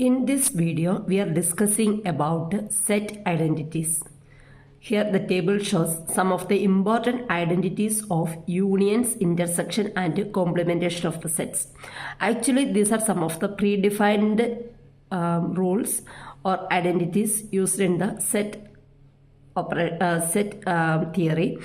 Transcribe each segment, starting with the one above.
In this video, we are discussing about set identities. Here the table shows some of the important identities of unions, intersection and complementation of the sets. Actually, these are some of the predefined rules or identities used in the set theory.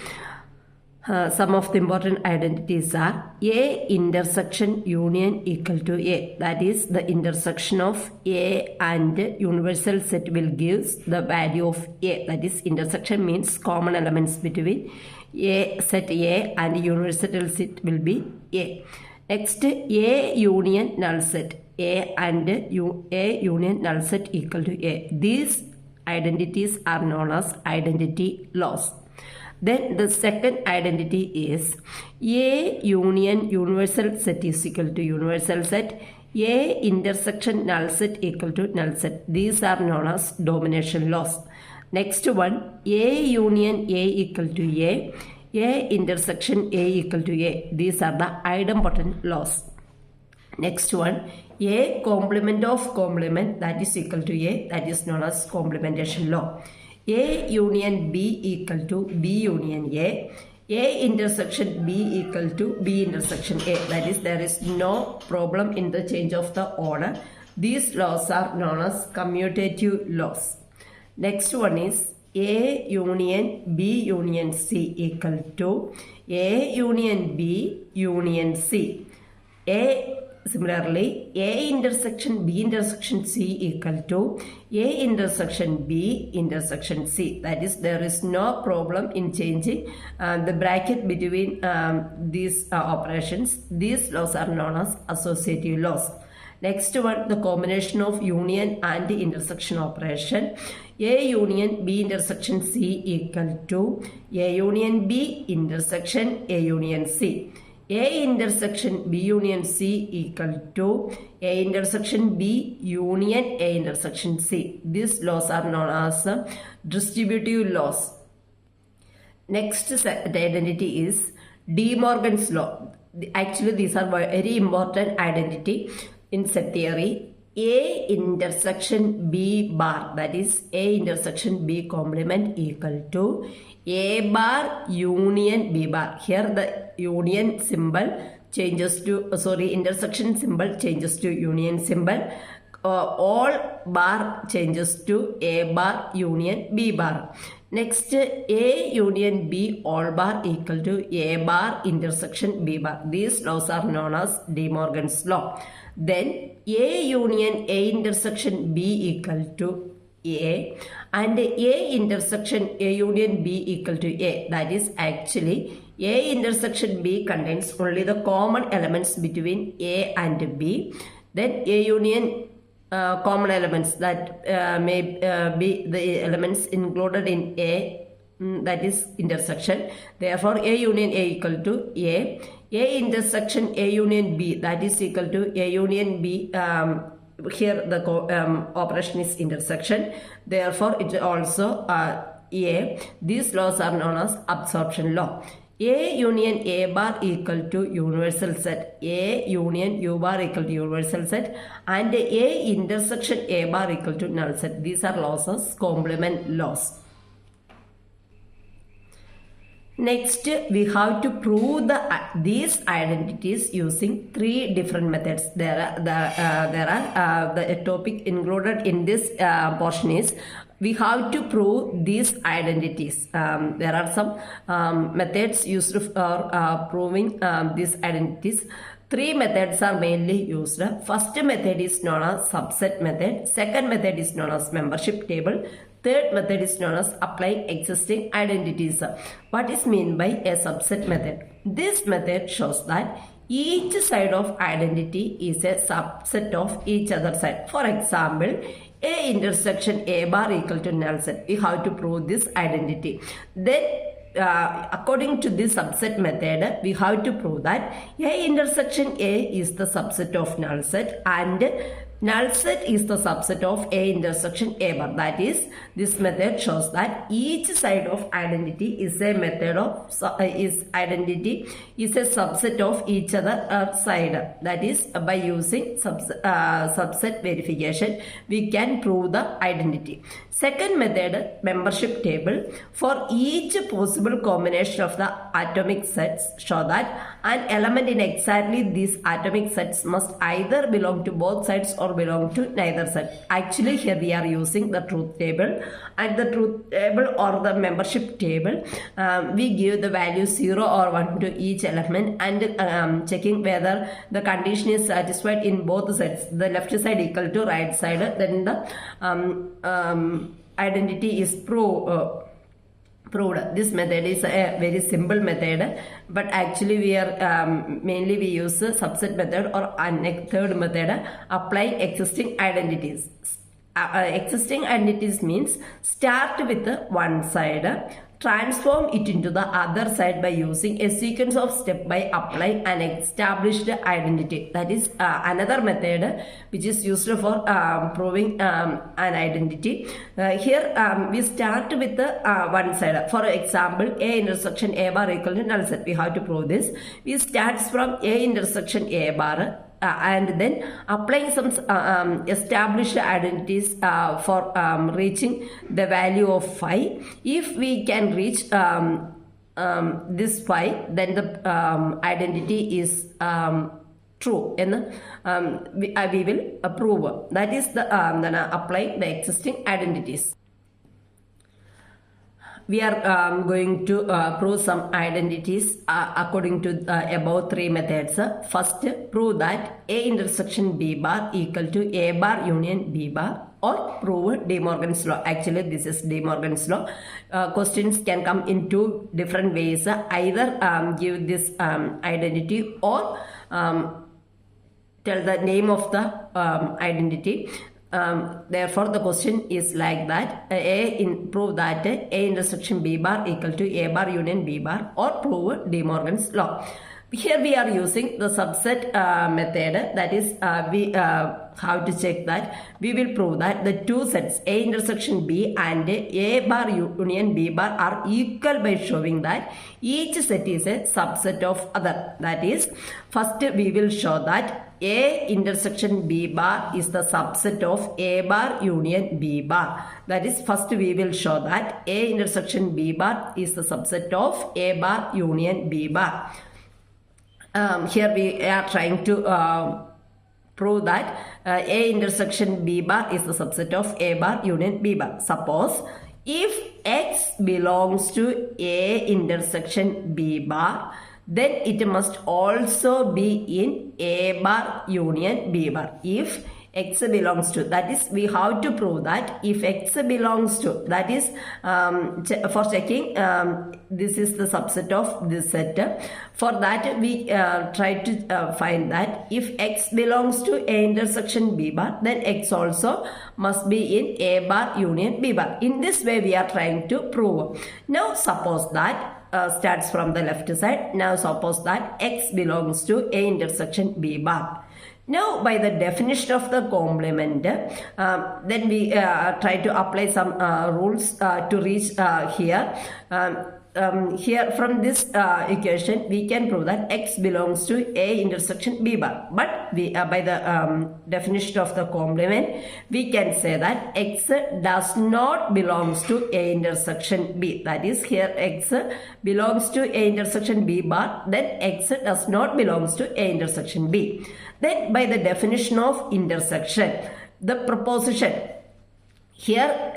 Some of the important identities are A intersection union equal to A. That is, the intersection of A and universal set will give the value of A. That is, intersection means common elements between A, set A and universal set will be A. Next, A union null set. A and A union null set equal to A. These identities are known as identity laws. Then the second identity is A union universal set is equal to universal set. A intersection null set equal to null set. These are known as domination laws. Next one, A union A equal to A. A intersection A equal to A. These are the idempotent laws. Next one, A complement of complement that is equal to A. That is known as complementation law. A union B equal to B union A. A intersection B equal to B intersection A. That is, there is no problem in the change of the order. These laws are known as commutative laws. Next one is A union B union C equal to A union B union C. Similarly, A intersection B intersection C equal to A intersection B intersection C. That is, there is no problem in changing the bracket between these operations. These laws are known as associative laws. Next one, the combination of union and intersection operation. A union B intersection C equal to A union B intersection A union C. A intersection B union C equal to A intersection B union A intersection C. These laws are known as distributive laws. Next identity is De Morgan's law. Actually, these are very important identity in set theory. A intersection B bar, that is A intersection B complement equal to A bar union B bar. Here the union symbol changes to, intersection symbol changes to union symbol. All bar changes to A bar union B bar. Next, A union B all bar equal to A bar intersection B bar. These laws are known as De Morgan's law. Then A union A intersection B equal to A and A intersection A union B equal to A. That is, actually A intersection B contains only the common elements between A and B. Then A union common elements that may be the elements included in A, that is intersection. Therefore, A union A equal to A. A intersection A union B, that is equal to A union B. Here the operation is intersection. Therefore, it is also A. These laws are known as absorption law. A union A bar equal to universal set. A union U bar equal to universal set. And A intersection A bar equal to null set. These are laws as complement laws. Next, we have to prove these identities using three different methods. The topic included in this portion is we have to prove these identities. There are some methods used for proving these identities. Three methods are mainly used. First method is known as subset method. Second method is known as membership table. Third method is known as applying existing identities. What is meant by a subset method? This method shows that each side of identity is a subset of each other side. For example, A intersection A bar equal to null set. We have to prove this identity. Then according to this subset method, we have to prove that A intersection A is the subset of null set and null set is the subset of A intersection A bar. That is, this method shows that each side of identity is a method of identity is a subset of each other side. That is, by using subset verification, we can prove the identity. Second method, membership table. For each possible combination of the atomic sets, show that an element in exactly these atomic sets must either belong to both sides or belong to neither side. Actually, here we are using the truth table, and the truth table or the membership table, we give the value 0 or 1 to each element, and checking whether the condition is satisfied in both sides, the left side equal to right side, then the identity is proved. This method is a very simple method, but actually we are mainly we use subset method or a third method, applying existing identities. Existing identities means start with one side, transform it into the other side by using a sequence of steps by applying an established identity. That is another method which is used for proving an identity. Here we start with one side. For example, A intersection A bar equal to null set. We have to prove this. We start from A intersection A bar. And then applying some established identities for reaching the value of phi. If we can reach this phi, then the identity is true, and we will prove. That is the then apply the existing identities. We are going to prove some identities according to above three methods. First, prove that A intersection B bar equal to A bar union B bar, or prove De Morgan's law. Actually, this is De Morgan's law. Questions can come in two different ways. Either give this identity or tell the name of the identity. Therefore, the question is like that: prove that A intersection B bar equal to A bar union B bar, or prove De Morgan's law. Here we are using the subset method. That is, we have to check that we will prove that the two sets A intersection B and A bar union B bar are equal by showing that each set is a subset of other. That is, first we will show that A intersection B bar is the subset of A bar union B bar. That is, first we will show that A intersection B bar is the subset of A bar union B bar. Here we are trying to prove that A intersection B bar is the subset of A bar union B bar. Suppose if X belongs to A intersection B bar, then it must also be in A bar union B bar. If X belongs to, that is, we have to prove that if X belongs to, that is, for checking this is the subset of this set. For that we try to find that if X belongs to A intersection B bar, then X also must be in A bar union B bar. In this way we are trying to prove. Now suppose that starts from the left side. Now suppose that X belongs to A intersection B bar. Now, by the definition of the complement, then we try to apply some rules to reach here. Here from this equation, we can prove that X belongs to A intersection B bar. But we, by the definition of the complement, we can say that X does not belongs to A intersection B. That is, here X belongs to A intersection B bar, then X does not belongs to A intersection B. Then by the definition of intersection, the proposition here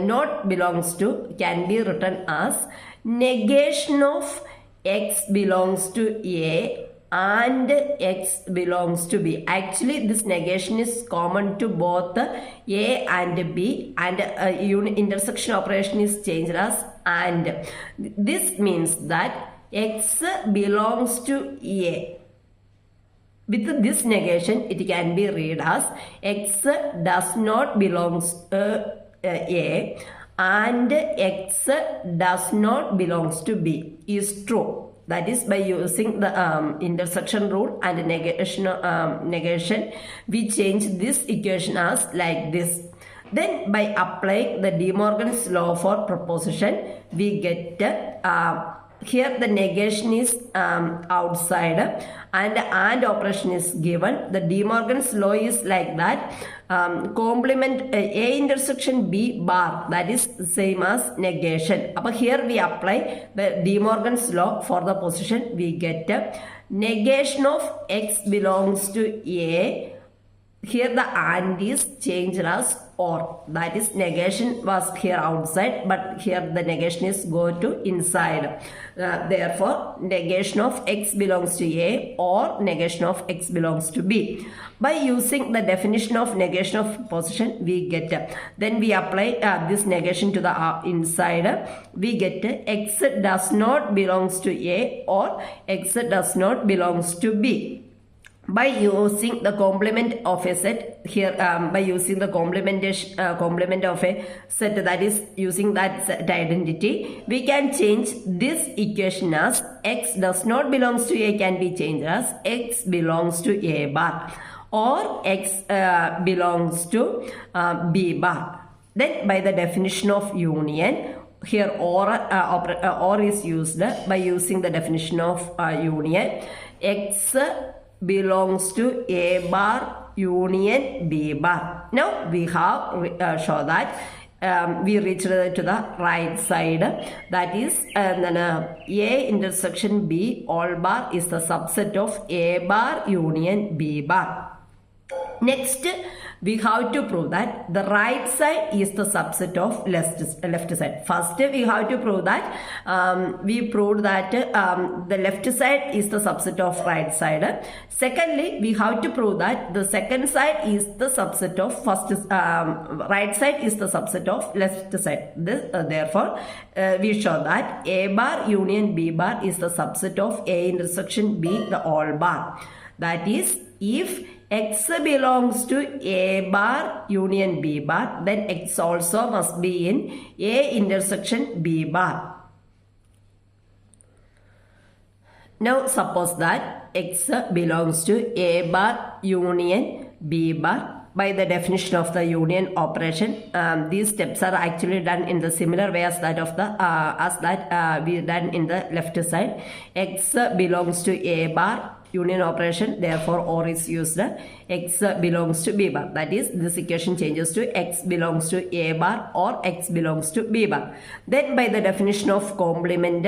not belongs to can be written as negation of X belongs to A and X belongs to B. Actually, this negation is common to both A and B, and intersection operation is changed as and. This means that X belongs to A. With this negation, it can be read as X does not belongs to A and X does not belongs to B is true. That is, by using the intersection rule and negation, we change this equation as like this. Then by applying the De Morgan's law for proposition, we get here the negation is outside and operation is given. The De Morgan's law is like that. Complement A intersection B bar, that is same as negation. But here we apply the De Morgan's law for the position. We get negation of X belongs to A. Here the and is changed as or. That is, negation was here outside, but here the negation is go to inside. Therefore, negation of X belongs to A or negation of X belongs to B. By using the definition of negation of position, we get, then we apply this negation to the inside. We get X does not belongs to A or X does not belongs to B. By using the complement of a set here, by using the complement of a set, that is using that set identity, we can change this equation as X does not belongs to A can be changed as X belongs to A bar or X belongs to B bar. Then by the definition of union, here or is used. By using the definition of union, X belongs to A bar union B bar. Now we have show that we reached to the right side. That is, A intersection B all bar is the subset of A bar union B bar. Next, we have to prove that the right side is the subset of left side. First, we have to prove that we proved that the left side is the subset of right side. Secondly, we have to prove that the second side is the subset of right side is the subset of left side. Therefore, we show that A bar union B bar is the subset of A intersection B the all bar. That is, if X belongs to A bar union B bar, then X also must be in A intersection B bar. Now suppose that X belongs to A bar union B bar. By the definition of the union operation, these steps are actually done in the similar way as that of the we done in the left side. X belongs to A bar union operation, therefore or is used. X belongs to B bar. That is, this equation changes to X belongs to A bar or X belongs to B bar. Then by the definition of complement,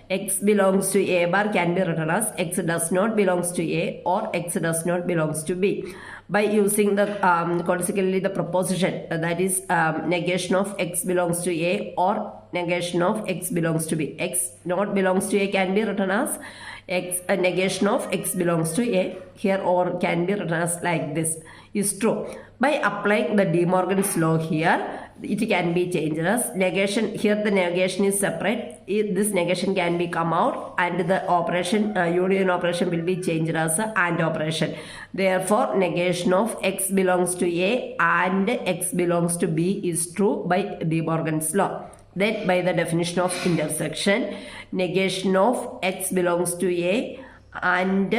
X belongs to A bar can be written as X does not belongs to A or X does not belongs to B. By using the consequently the proposition, that is negation of X belongs to A or negation of X belongs to B. X not belongs to A can be written as X negation of X belongs to A. Here or can be written as like this is true. By applying the De Morgan's law here, it can be changed as negation. Here the negation is separate. This negation can be come out and the operation union operation will be changed as a AND operation. Therefore, negation of X belongs to A and X belongs to B is true by De Morgan's law. Then by the definition of intersection, negation of X belongs to A and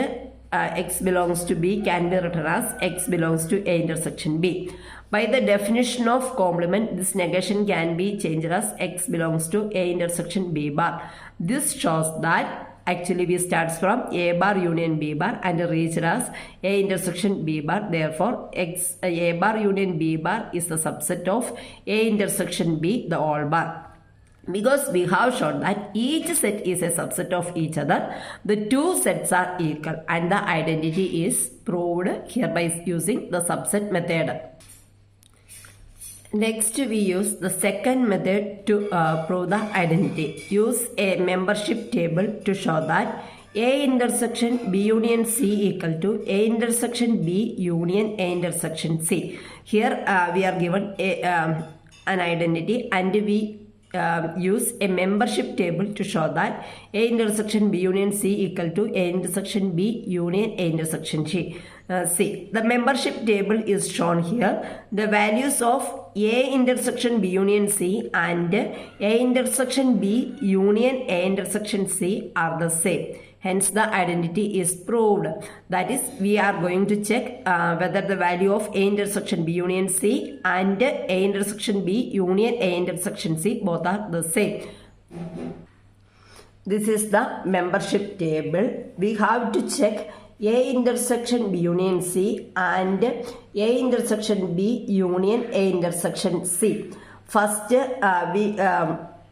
X belongs to B can be written as X belongs to A intersection B. By the definition of complement, this negation can be changed as X belongs to A intersection B bar. This shows that actually we starts from A bar union B bar and reached as A intersection B bar. Therefore, A bar union B bar is the subset of A intersection B the all bar. Because we have shown that each set is a subset of each other, the two sets are equal and the identity is proved here by using the subset method. Next, we use the second method to prove the identity. Use a membership table to show that A intersection B union C equal to A intersection B union A intersection C. Here we are given an identity and we use a membership table to show that A intersection B union C equal to A intersection B union A intersection C. The membership table is shown here. The values of A intersection B union C and A intersection B union A intersection C are the same. Hence, the identity is proved. That is, we are going to check whether the value of A intersection B union C and A intersection B union A intersection C both are the same. This is the membership table. We have to check A intersection B union C and A intersection B union A intersection C. First, we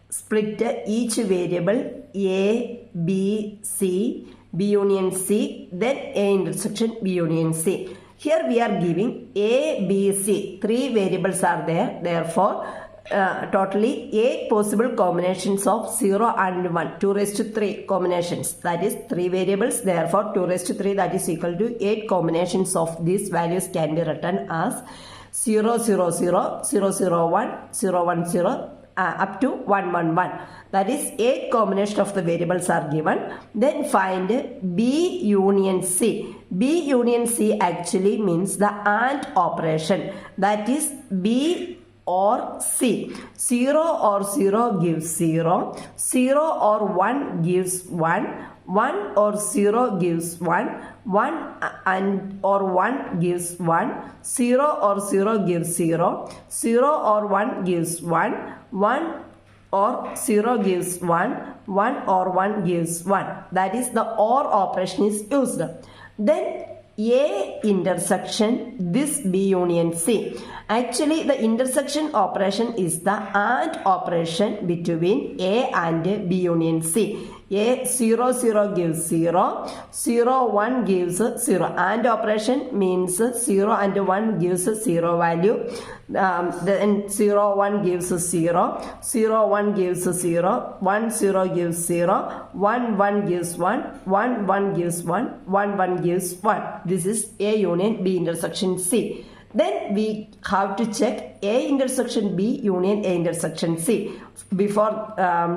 split each variable A, B, C, B union C, then A intersection B union C. Here we are giving A, B, C. 3 variables are there. Therefore, totally 8 possible combinations of 0 and 1. 2 raised to 3 combinations. That is 3 variables. Therefore, 2 raised to 3 that is equal to 8 combinations of these values can be written as 0, 0, 0, 0, 0, 1, 0, 1, 0, up to 1, 1, 1. That is 8 combinations of the variables are given. Then find B union C. B union C actually means the AND operation. That is B or C. 0 or 0 gives 0. 0 or 1 gives 1. 1 or 0 gives 1. 1 and or 1 gives 1. 0 or 0 gives 0. 0 or 1 gives 1. 1 or 0 gives 1. 1 or 1 gives 1. That is the OR operation is used. Then A intersection this B union C. Actually, the intersection operation is the AND operation between A and B union C. A 0, 0 gives 0, 0, 1 gives 0. AND operation means 0 and 1 gives 0 value. Then 0, 1 gives 0, 0, 1 gives 0, 1, 0 gives 0, 1, 1 gives 1, 1, 1 gives 1, 1, 1 gives 1. This is A union B intersection C. Then we have to check A intersection B union A intersection C. Before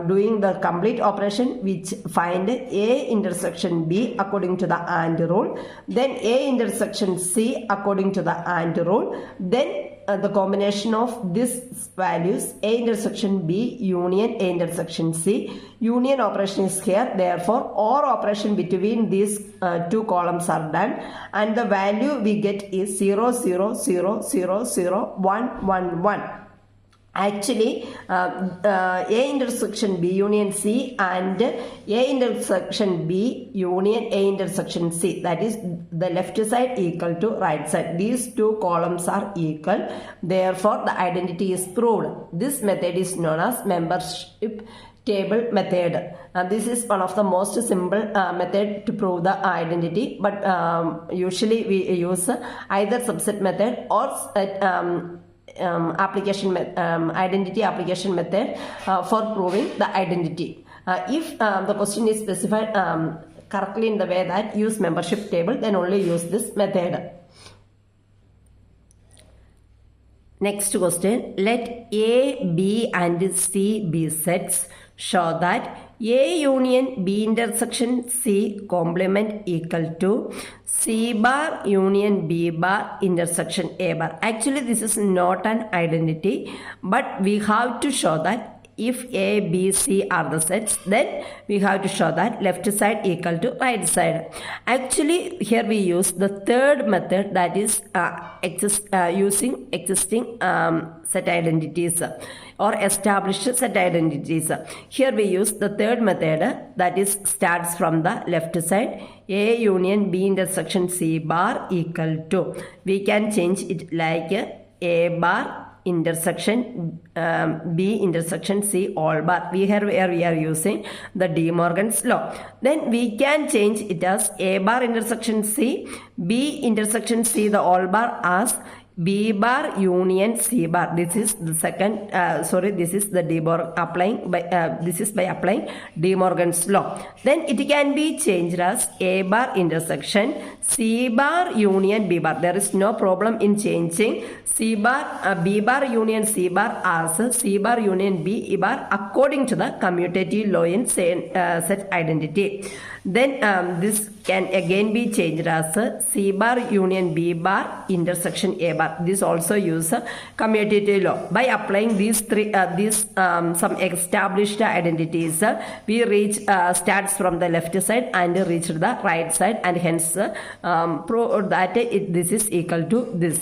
doing the complete operation, we find A intersection B according to the AND rule. Then A intersection C according to the AND rule. Then the combination of these values A intersection B union A intersection C. Union operation is here. Therefore, OR operation between these 2 columns are done. And the value we get is 0, 0, 0, 0, 0, 1, 1, 1. Actually, A intersection B union C and A intersection B union A intersection C. That is the left side equal to right side. These 2 columns are equal. Therefore, the identity is proved. This method is known as membership table method. This is one of the most simple method to prove the identity. But usually we use either subset method or identity application method for proving the identity. If the question is specified correctly in the way that use membership table, then only use this method. Next question, let A, B and C be sets. Show that A union B intersection C complement equal to C bar union B bar intersection A bar. Actually, this is not an identity, but we have to show that if A, B, C are the sets, then we have to show that left side equal to right side. Actually, here we use the third method, that is using existing set identities or established set identities. Here we use the third method, that is starts from the left side. A union B intersection C bar equal to, we can change it like A bar intersection B intersection C all bar. Here we are using the De Morgan's law. Then we can change it as A bar intersection C, B intersection C the all bar as B bar union C bar. This is the second, this is the this is by applying De Morgan's law. Then it can be changed as A bar intersection C bar union B bar. There is no problem in changing B bar union C bar as C bar union B bar according to the commutative law in set identity. Then this can again be changed as C bar union B bar intersection A bar. This also use commutative law. By applying these some established identities, we reach starts from the left side and reach the right side, and hence prove that this is equal to this.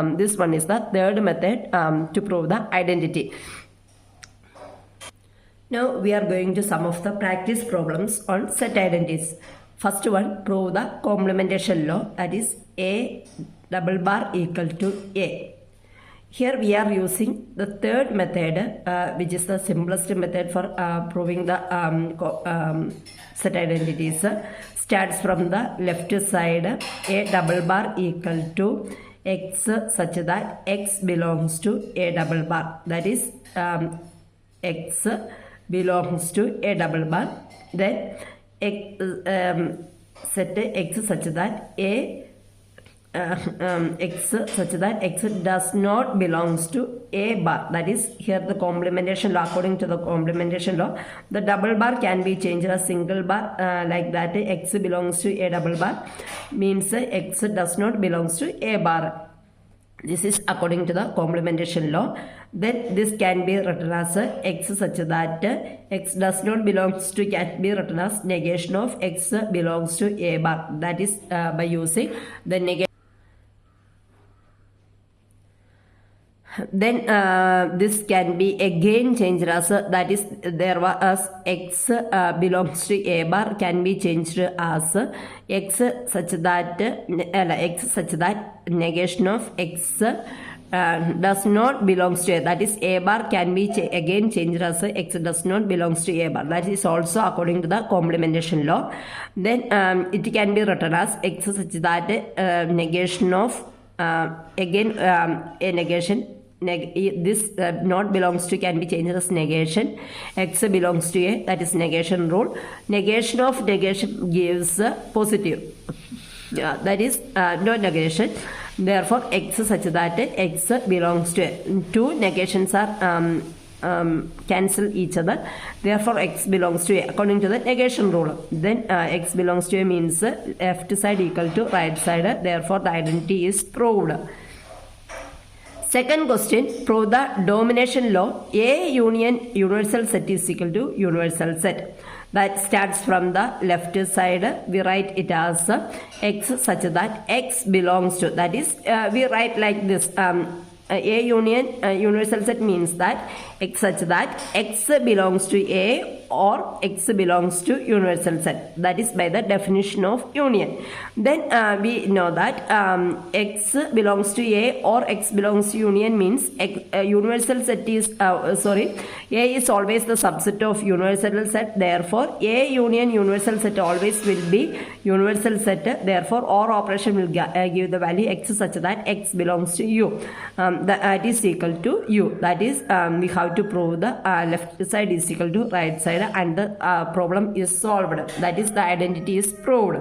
This one is the third method to prove the identity. Now we are going to some of the practice problems on set identities. First one, prove the complementation law, that is A double bar equal to A. Here we are using the third method, which is the simplest method for proving the set identities. Starts from the left side, A double bar equal to X such that X belongs to A double bar. That is X belongs to A double bar. Then set X such that X does not belongs to A bar. That is here the complementation law. According to the complementation law, the double bar can be changed as single bar, like that X belongs to A double bar means X does not belongs to A bar. This is according to the complementation law. Then this can be written as X such that X does not belongs to can be written as negation of X belongs to A bar. That is by using the negation. Then this can be again changed as that is there was X belongs to A bar can be changed as X such that negation of X does not belongs to A. That is A bar can be again changed as X does not belongs to A bar. That is also according to the complementation law. Then it can be written as X such that negation of again a negation. This not belongs to can be changed as negation. X belongs to A, that is negation rule. Negation of negation gives positive. That is no negation. Therefore, X such that X belongs to A. Two negations are cancel each other. Therefore, X belongs to A according to the negation rule. Then X belongs to A means left side equal to right side. Therefore, the identity is proved. Second question, prove the domination law. A union universal set is equal to universal set. That starts from the left side. We write it as X such that X belongs to. That is, we write like this. A union universal set means that X such that X belongs to A or X belongs to universal set. That is by the definition of union. Then we know that X belongs to A or X belongs to union means universal set is A is always the subset of universal set. Therefore, A union universal set always will be universal set. Therefore, OR operation will give the value X such that X belongs to U. That is equal to U. That is we have to prove the left side is equal to right side, and the problem is solved. That is, the identity is proved.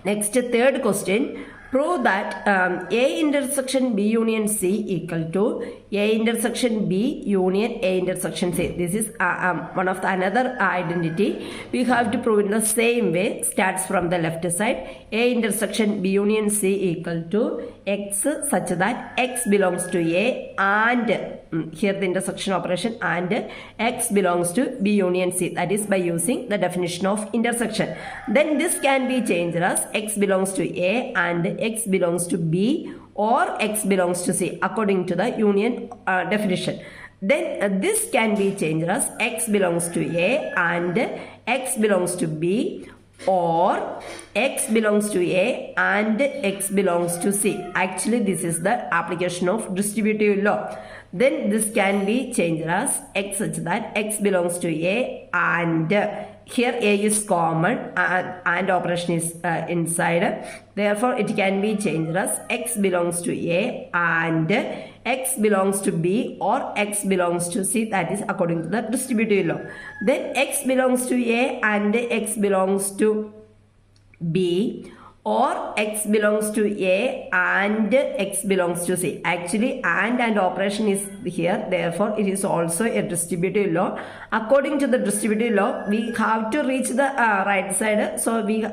Next, third question, prove that A intersection B union C equal to A intersection B union A intersection C. This is one of the another identity. We have to prove in the same way. Starts from the left side. A intersection B union C equal to X such that X belongs to A and here the intersection operation and X belongs to B union C. That is by using the definition of intersection. Then this can be changed as X belongs to A and X belongs to B or X belongs to C according to the union definition. Then this can be changed as X belongs to A and X belongs to B or X belongs to A and X belongs to C. Actually, this is the application of distributive law. Then this can be changed as X such that X belongs to A and here A is common and operation is inside. Therefore, it can be changed as x belongs to A and x belongs to B or x belongs to C. That is according to the distributive law. Then x belongs to A and x belongs to B, or x belongs to A and x belongs to C. Actually, and operation is here. Therefore, it is also a distributive law. According to the distributive law, we have to reach the right side. So, we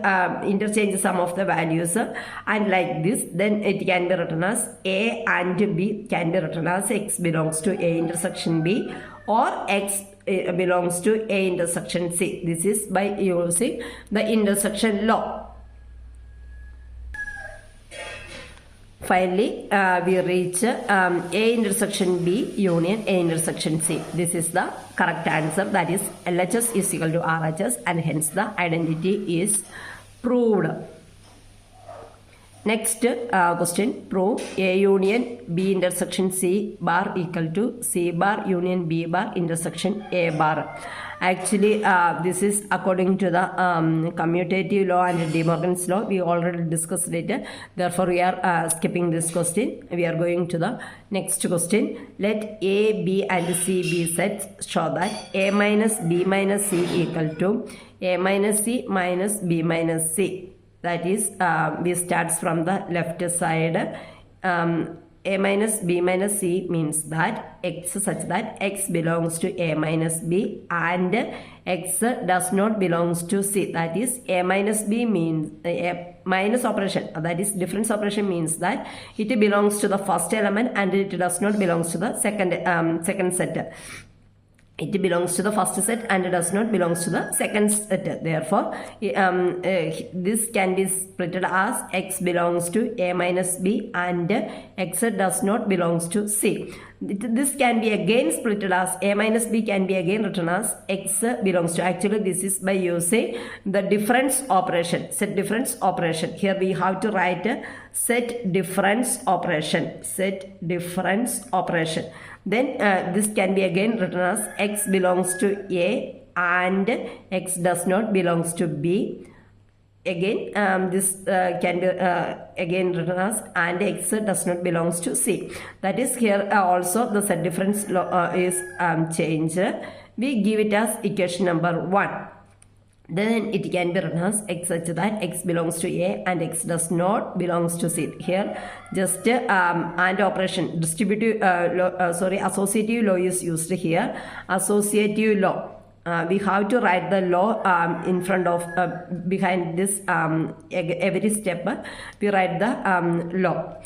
interchange some of the values and like this. Then it can be written as A and B can be written as x belongs to A intersection B or x belongs to A intersection C. This is by using the intersection law. Finally, we reach A intersection B union A intersection C. This is the correct answer. That is LHS is equal to RHS and hence the identity is proved. Next question, prove A union B intersection C bar equal to C bar union B bar intersection A bar. Actually, this is according to the commutative law and De Morgan's law. We already discussed it. Therefore, we are skipping this question. We are going to the next question. Let A, B and C be sets. Show that A minus B minus C equal to A minus C minus B minus C. That is, we starts from the left side. A minus B minus C means that x such that x belongs to A minus B and x does not belongs to C. That is, A minus B means a minus operation, that is difference operation means that it belongs to the first element and it does not belongs to the second set. It belongs to the first set and it does not belongs to the second set. Therefore, this can be split as x belongs to A minus B and x does not belongs to C. This can be again split as A minus B can be again written as x belongs to. Actually, this is by using the difference operation, set difference operation. Here we have to write set difference operation, set difference operation. Then this can be again written as x belongs to A and x does not belongs to B. Again, this can be again written as and x does not belongs to C. That is, here also the set difference is changed. We give it as equation number 1. Then it can be written as x such that x belongs to A and x does not belongs to C. Here just and operation distributive associative law is used here. Associative law. We have to write the law in front of behind this every step. We write the law.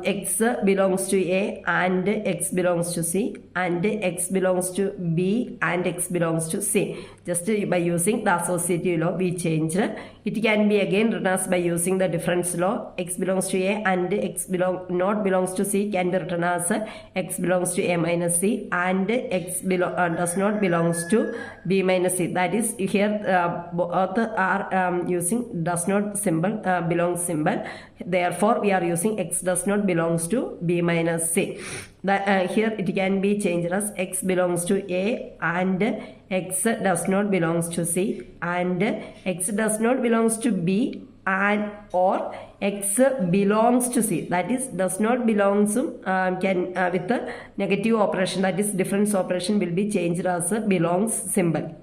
X belongs to A and x belongs to C and x belongs to B and x belongs to C. Just by using the associative law we change. It can be again written as by using the difference law. X belongs to A and x not belongs to C can be written as x belongs to A minus C and x does not belongs to B minus C. That is, here both are using does not symbol, belongs symbol. Therefore, we are using x does not belongs to B minus C. Here it can be changed as x belongs to A and x does not belongs to C and x does not belongs to B and or x belongs to C. That is, does not belongs can with the negative operation, that is difference operation, will be changed as a belongs symbol.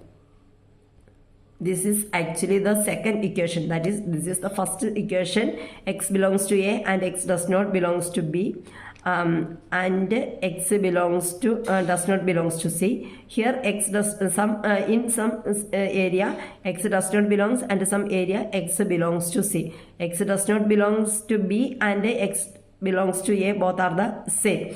This is actually the second equation. That is, this is the first equation. X belongs to A and x does not belongs to B. And x belongs to does not belongs to C. Here x does in some area x does not belongs and some area x belongs to C. X does not belongs to B and x belongs to A. Both are the same.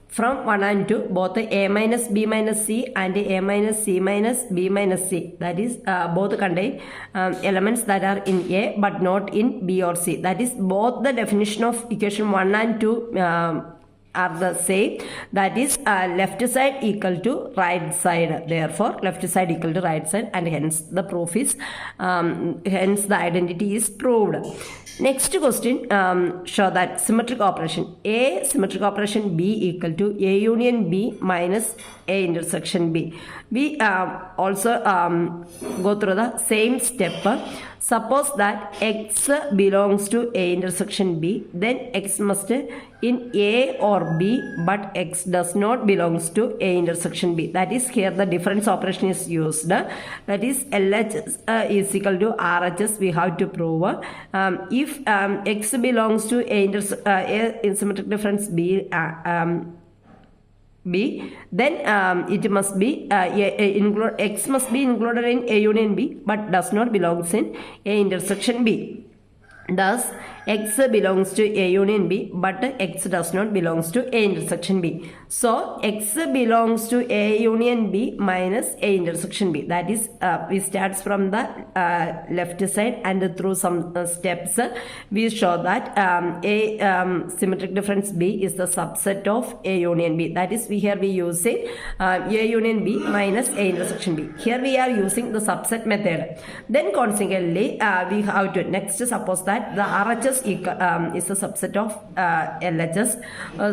From 1 and 2, both A minus B minus C and A minus C minus B minus C. That is, both contain elements that are in A but not in B or C. That is, both the definition of equation 1 and 2 are the same, that is left side equal to right side. Therefore left side equal to right side, and hence the proof is hence the identity is proved. Next question, show that symmetric operation A symmetric operation B equal to A union B minus A intersection B. We also go through the same step. Suppose that X belongs to A intersection B, then X must in A or B, but X does not belongs to A intersection B. That is, here the difference operation is used. That is, LHS is equal to RHS. We have to prove if X belongs to A symmetric difference B, then it must be X must be included in A union B, but does not belongs in A intersection B. Thus, X belongs to A union B, but X does not belongs to A intersection B. So, X belongs to A union B minus A intersection B. That is, we start from the left side, and through some steps, we show that A symmetric difference B is the subset of A union B. That is, here we using A union B minus A intersection B. Here we are using the subset method. Then consequently, we have to next suppose that the RHS is a subset of LHS.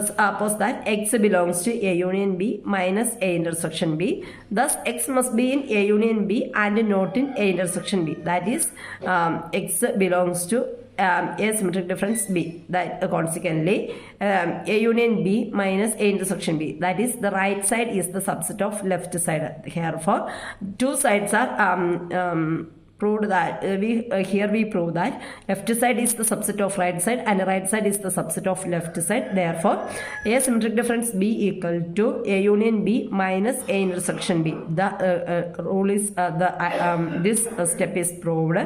Suppose that X belongs to A union B minus A intersection B. Thus, X must be in A union B and not in A intersection B. That is, X belongs to A symmetric difference B. That consequently, A union B minus A intersection B. That is, the right side is the subset of left side. Therefore, two sides are proved that here we prove that left side is the subset of right side and right side is the subset of left side. Therefore, A symmetric difference B equal to A union B minus A intersection B. The rule is this step is proved.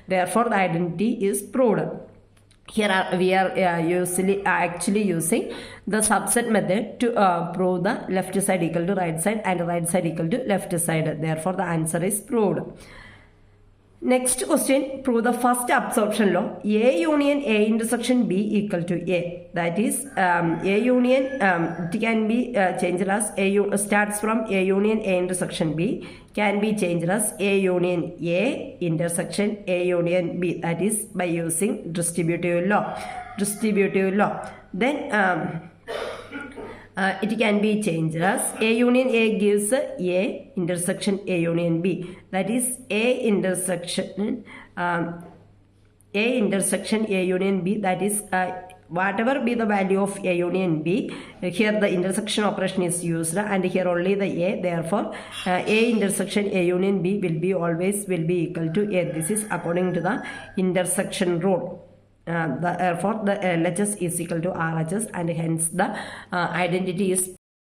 Therefore, the identity is proved. Here we are actually using the subset method to prove the left side equal to right side and right side equal to left side. Therefore, the answer is proved. Next question, prove the first absorption law. A union A intersection B equal to A. That is, A union, it can be changed as starts from A union A intersection B, can be changed as A union A intersection A union B. That is, by using distributive law. Then it can be changed as A union A gives A intersection A union B. That is, A intersection A union B. That is, whatever be the value of A union B, here the intersection operation is used, and here only the A. Therefore, A intersection A union B always will be equal to A. This is according to the intersection rule. Therefore, the LHS is equal to RHS, and hence the identity is